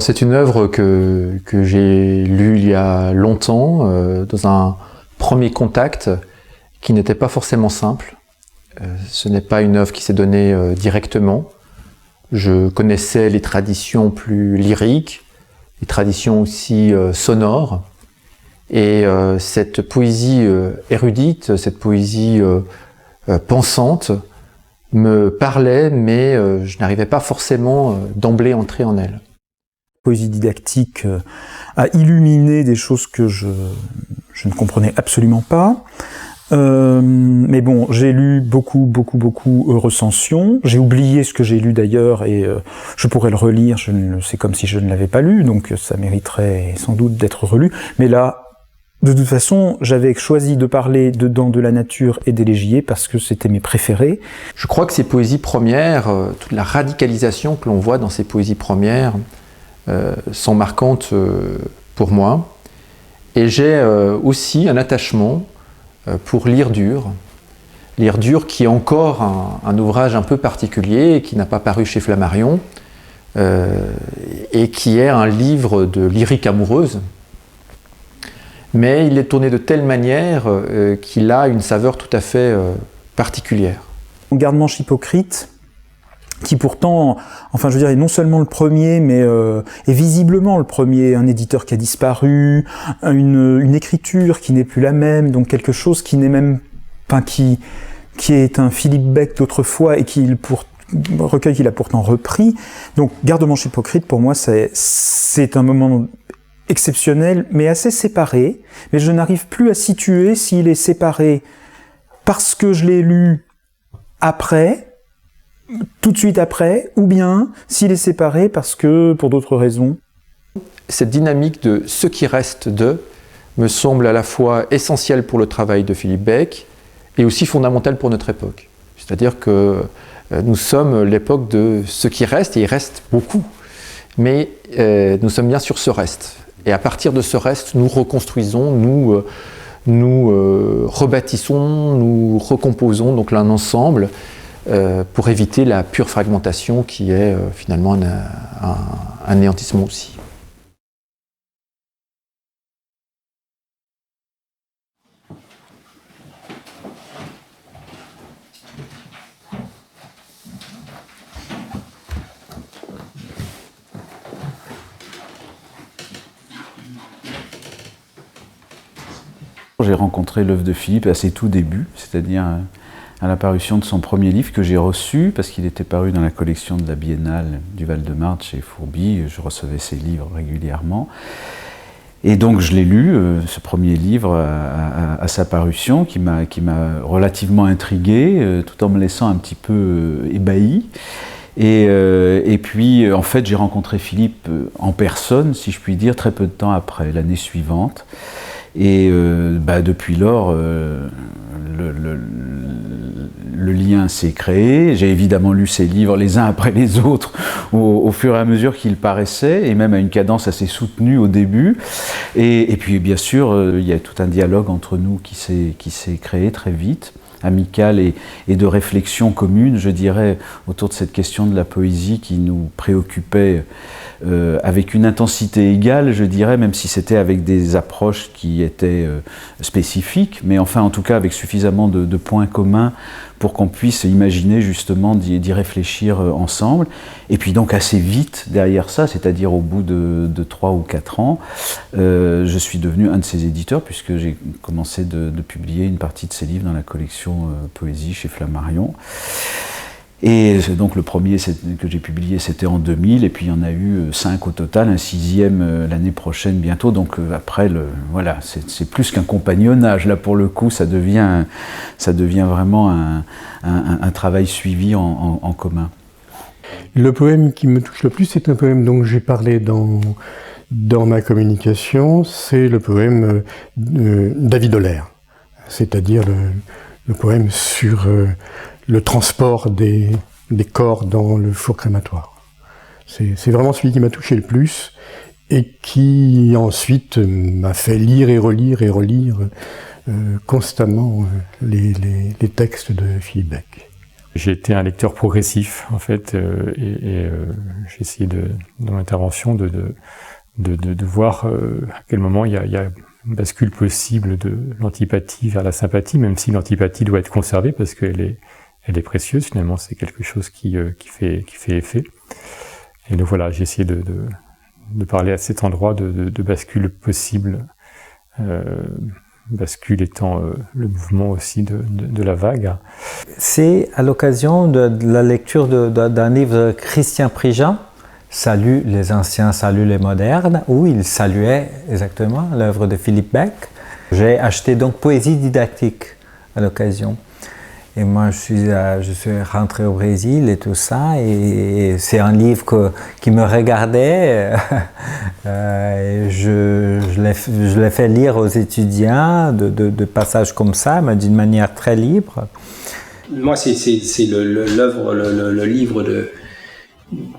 C'est une œuvre que j'ai lue il y a longtemps, dans un premier contact qui n'était pas forcément simple. Ce n'est pas une œuvre qui s'est donnée directement. Je connaissais les traditions plus lyriques, les traditions aussi sonores, et cette poésie érudite, cette poésie pensante me parlait, mais je n'arrivais pas forcément d'emblée à entrer en elle. La poésie didactique a illuminé des choses que je ne comprenais absolument pas. Mais bon, j'ai lu beaucoup Recension. J'ai oublié ce que j'ai lu d'ailleurs et je pourrais le relire. C'est comme si je ne l'avais pas lu, donc ça mériterait sans doute d'être relu. Mais là, de toute façon, j'avais choisi de parler dedans de la nature et d'élégier parce que c'était mes préférés. Je crois que ces poésies premières, toute la radicalisation que l'on voit dans ces poésies premières, sont marquantes pour moi. Et j'ai aussi un attachement pour Lire dur. Lire dur qui est encore un ouvrage un peu particulier, qui n'a pas paru chez Flammarion, et qui est un livre de lyrique amoureuse. Mais il est tourné de telle manière qu'il a une saveur tout à fait particulière. Garde-manche hypocrite, qui pourtant, enfin je veux dire, est non seulement le premier, mais est visiblement le premier, un éditeur qui a disparu, une écriture qui n'est plus la même, donc quelque chose qui n'est même, enfin qui est un Philippe Beck d'autrefois et recueil qu'il a pourtant repris. Donc Garde-manche hypocrite, pour moi, c'est un moment exceptionnel, mais assez séparé, mais je n'arrive plus à situer s'il est séparé parce que je l'ai lu après, tout de suite après, ou bien s'il est séparé parce que, pour d'autres raisons. Cette dynamique de ce qui reste de me semble à la fois essentielle pour le travail de Philippe Beck et aussi fondamentale pour notre époque. C'est-à-dire que nous sommes l'époque de ce qui reste, et il reste beaucoup, mais nous sommes bien sur ce reste. Et à partir de ce reste, nous reconstruisons, nous rebâtissons, nous recomposons donc un ensemble pour éviter la pure fragmentation qui est finalement un anéantissement aussi. J'ai rencontré l'œuvre de Philippe à ses tout débuts, c'est-à-dire à la parution de son premier livre que j'ai reçu, parce qu'il était paru dans la collection de la Biennale du Val-de-Marne chez Fourby. Je recevais ses livres régulièrement. Et donc je l'ai lu, ce premier livre, à sa parution, qui m'a relativement intrigué, tout en me laissant un petit peu ébahi. Et puis, en fait, j'ai rencontré Philippe en personne, si je puis dire, très peu de temps après, l'année suivante. Et depuis lors, le lien s'est créé. J'ai évidemment lu ses livres les uns après les autres au fur et à mesure qu'ils paraissaient, et même à une cadence assez soutenue au début. Et puis bien sûr, il y a tout un dialogue entre nous qui s'est créé très vite, amical et de réflexion commune, je dirais, autour de cette question de la poésie qui nous préoccupait avec une intensité égale, je dirais, même si c'était avec des approches qui étaient spécifiques, mais enfin en tout cas avec suffisamment de points communs pour qu'on puisse imaginer justement d'y réfléchir ensemble. Et puis donc assez vite derrière ça, c'est-à-dire au bout de 3 ou 4 ans, je suis devenu un de ses éditeurs, puisque j'ai commencé de publier une partie de ses livres dans la collection Poésie chez Flammarion. Et donc le premier que j'ai publié, c'était en 2000, et puis il y en a eu 5 au total, un 6e l'année prochaine bientôt. Donc après, voilà, c'est plus qu'un compagnonnage. Là, pour le coup, ça devient vraiment un travail suivi en commun. Le poème qui me touche le plus, c'est un poème dont j'ai parlé dans ma communication, c'est le poème David Holler, c'est-à-dire le poème sur le transport des corps dans le four crématoire. C'est vraiment celui qui m'a touché le plus et qui ensuite m'a fait lire et relire constamment les textes de Philippe Beck. J'ai été un lecteur progressif, en fait, et j'ai essayé dans l'intervention de voir à quel moment il y a une bascule possible de l'antipathie vers la sympathie, même si l'antipathie doit être conservée parce qu'elle est précieuse. Finalement, c'est quelque chose qui fait effet. Et donc voilà, j'ai essayé de parler à cet endroit de bascule possible. Bascule étant le mouvement aussi de la vague. C'est à l'occasion de la lecture d'un livre de Christian Prigent, Salut les anciens, salut les modernes, où il saluait exactement l'œuvre de Philippe Beck. J'ai acheté donc Poésie didactique à l'occasion. Et moi, je suis rentré au Brésil et tout ça, et c'est un livre qui me regardait. Et je l'ai fait lire aux étudiants de passages comme ça, mais d'une manière très libre. Moi, c'est le livre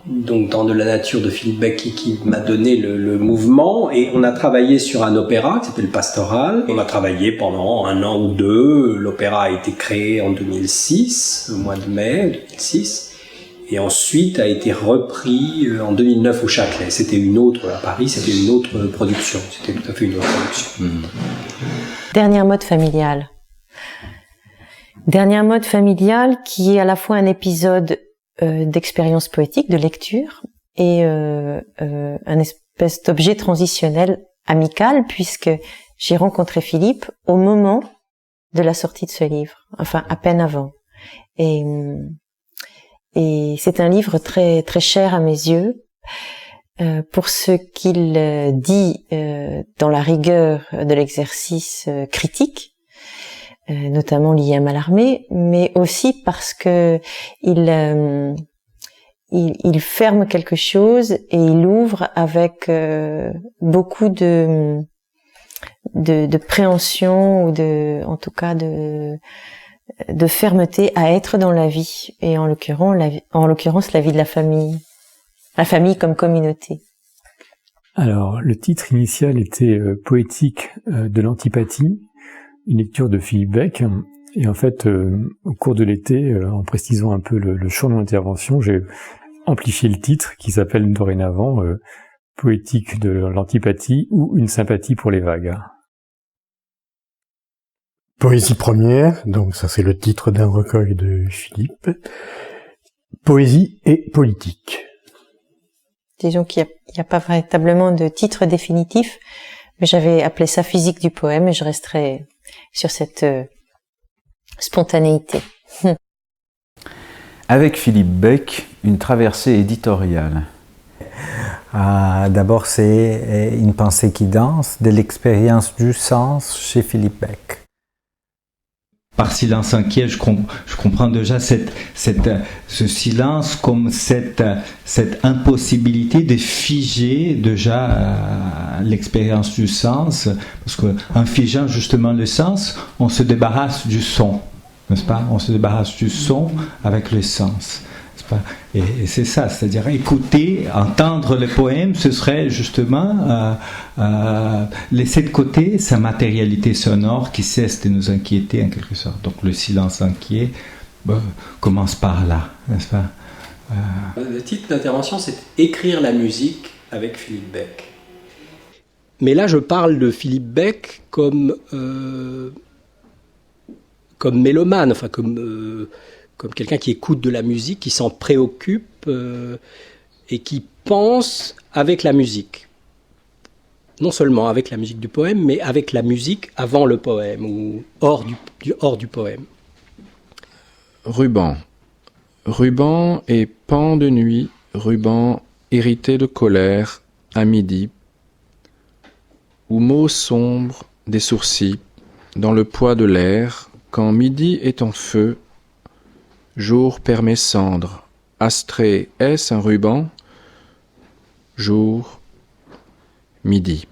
donc dans de la nature de Philippe Beck qui m'a donné le mouvement, et on a travaillé sur un opéra qui s'appelle Pastoral. On a travaillé pendant 1 an ou 2. L'opéra a été créé en 2006, au mois de mai 2006, et ensuite a été repris en 2009 au Châtelet. C'était à Paris, c'était une autre production. C'était tout à fait une autre production. Dernière mode familiale. Dernière mode familiale qui est à la fois un épisode d'expérience poétique, de lecture, et un espèce d'objet transitionnel amical, puisque j'ai rencontré Philippe au moment de la sortie de ce livre, enfin à peine avant. Et c'est un livre très très cher à mes yeux, pour ce qu'il dit dans la rigueur de l'exercice critique, notamment lié à Mallarmé, mais aussi parce que il ferme quelque chose et il ouvre avec beaucoup de préhension, ou en tout cas de fermeté à être dans la vie, et en l'occurrence la vie de la famille comme communauté. Alors, le titre initial était Poétique de l'antipathie, une lecture de Philippe Beck, et en fait, au cours de l'été, en précisant un peu le champ de mon intervention, j'ai amplifié le titre qui s'appelle dorénavant Poétique de l'antipathie ou une sympathie pour les vagues. Poésie première, donc ça c'est le titre d'un recueil de Philippe. Poésie et politique. Disons qu'il n'y a pas véritablement de titre définitif, mais j'avais appelé ça Physique du poème, et je resterai sur cette spontanéité. Avec Philippe Beck, une traversée éditoriale. D'abord, c'est une pensée qui danse, de l'expérience du sens chez Philippe Beck. Par silence inquiet, je comprends déjà ce silence comme cette impossibilité de figer déjà l'expérience du sens, parce qu'en figeant justement le sens, on se débarrasse du son, n'est-ce pas? On se débarrasse du son avec le sens. Et c'est ça, c'est-à-dire écouter, entendre le poème, ce serait justement laisser de côté sa matérialité sonore qui cesse de nous inquiéter en quelque sorte. Donc le silence inquiet commence par là, n'est-ce pas? Le titre d'intervention, c'est Écrire la musique avec Philippe Beck. Mais là, je parle de Philippe Beck comme mélomane, enfin comme quelqu'un qui écoute de la musique, qui s'en préoccupe et qui pense avec la musique. Non seulement avec la musique du poème, mais avec la musique avant le poème ou hors du poème. Ruban. Ruban et pan de nuit, ruban irrité de colère, à midi, ou mots sombres des sourcils, dans le poids de l'air, quand midi est en feu, jour permet cendre, astrée, est-ce un ruban? Jour, midi.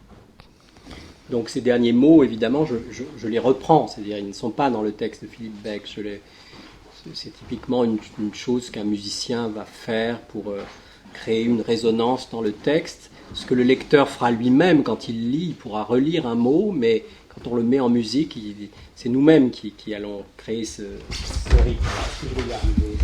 Donc ces derniers mots, évidemment, je les reprends, c'est-à-dire ils ne sont pas dans le texte de Philippe Beck. C'est typiquement une chose qu'un musicien va faire pour créer une résonance dans le texte. Ce que le lecteur fera lui-même quand il lit, il pourra relire un mot, mais quand on le met en musique, c'est nous-mêmes qui allons créer ce rythme. Si je vais y arriver.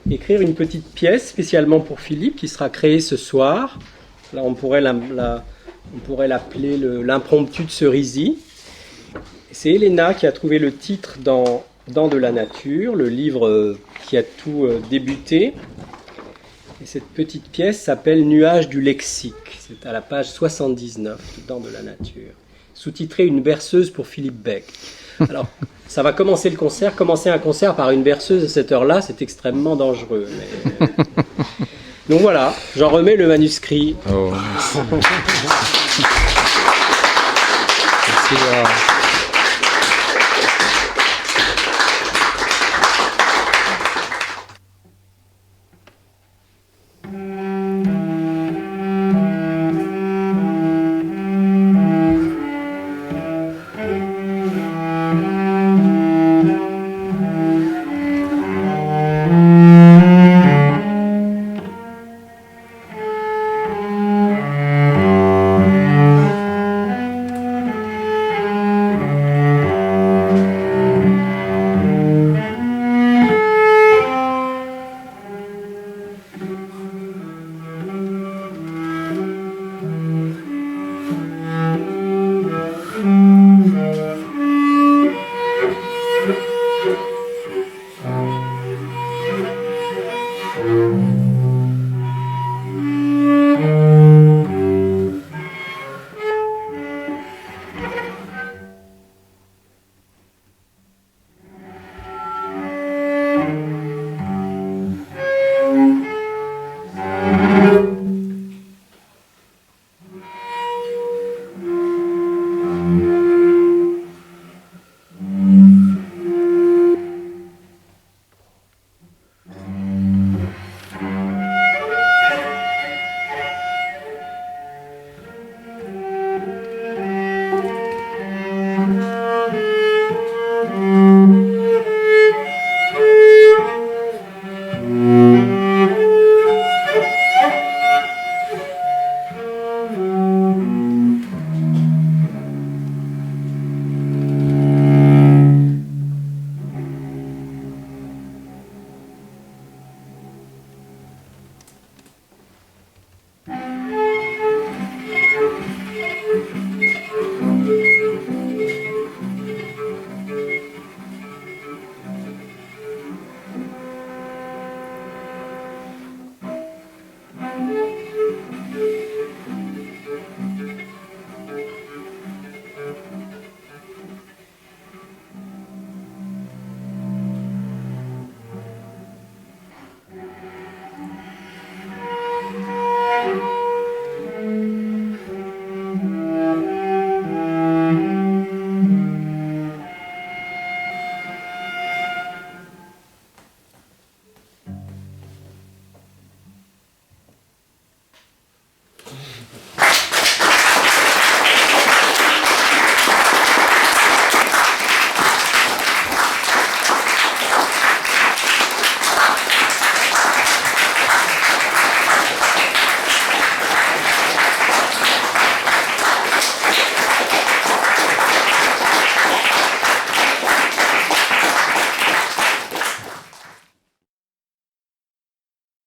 Écrire une petite pièce spécialement pour Philippe qui sera créée ce soir. Là, on pourrait l'appeler l'impromptu de Cerisy. C'est Elena qui a trouvé le titre dans de la nature, le livre qui a tout débuté. Et cette petite pièce s'appelle Nuages du lexique. C'est à la page 79 de de la nature. Sous-titré Une berceuse pour Philippe Beck. Alors, ça va commencer le concert. Commencer un concert par une berceuse à cette heure-là, c'est extrêmement dangereux. Mais... Donc voilà, j'en remets le manuscrit. Oh. Merci.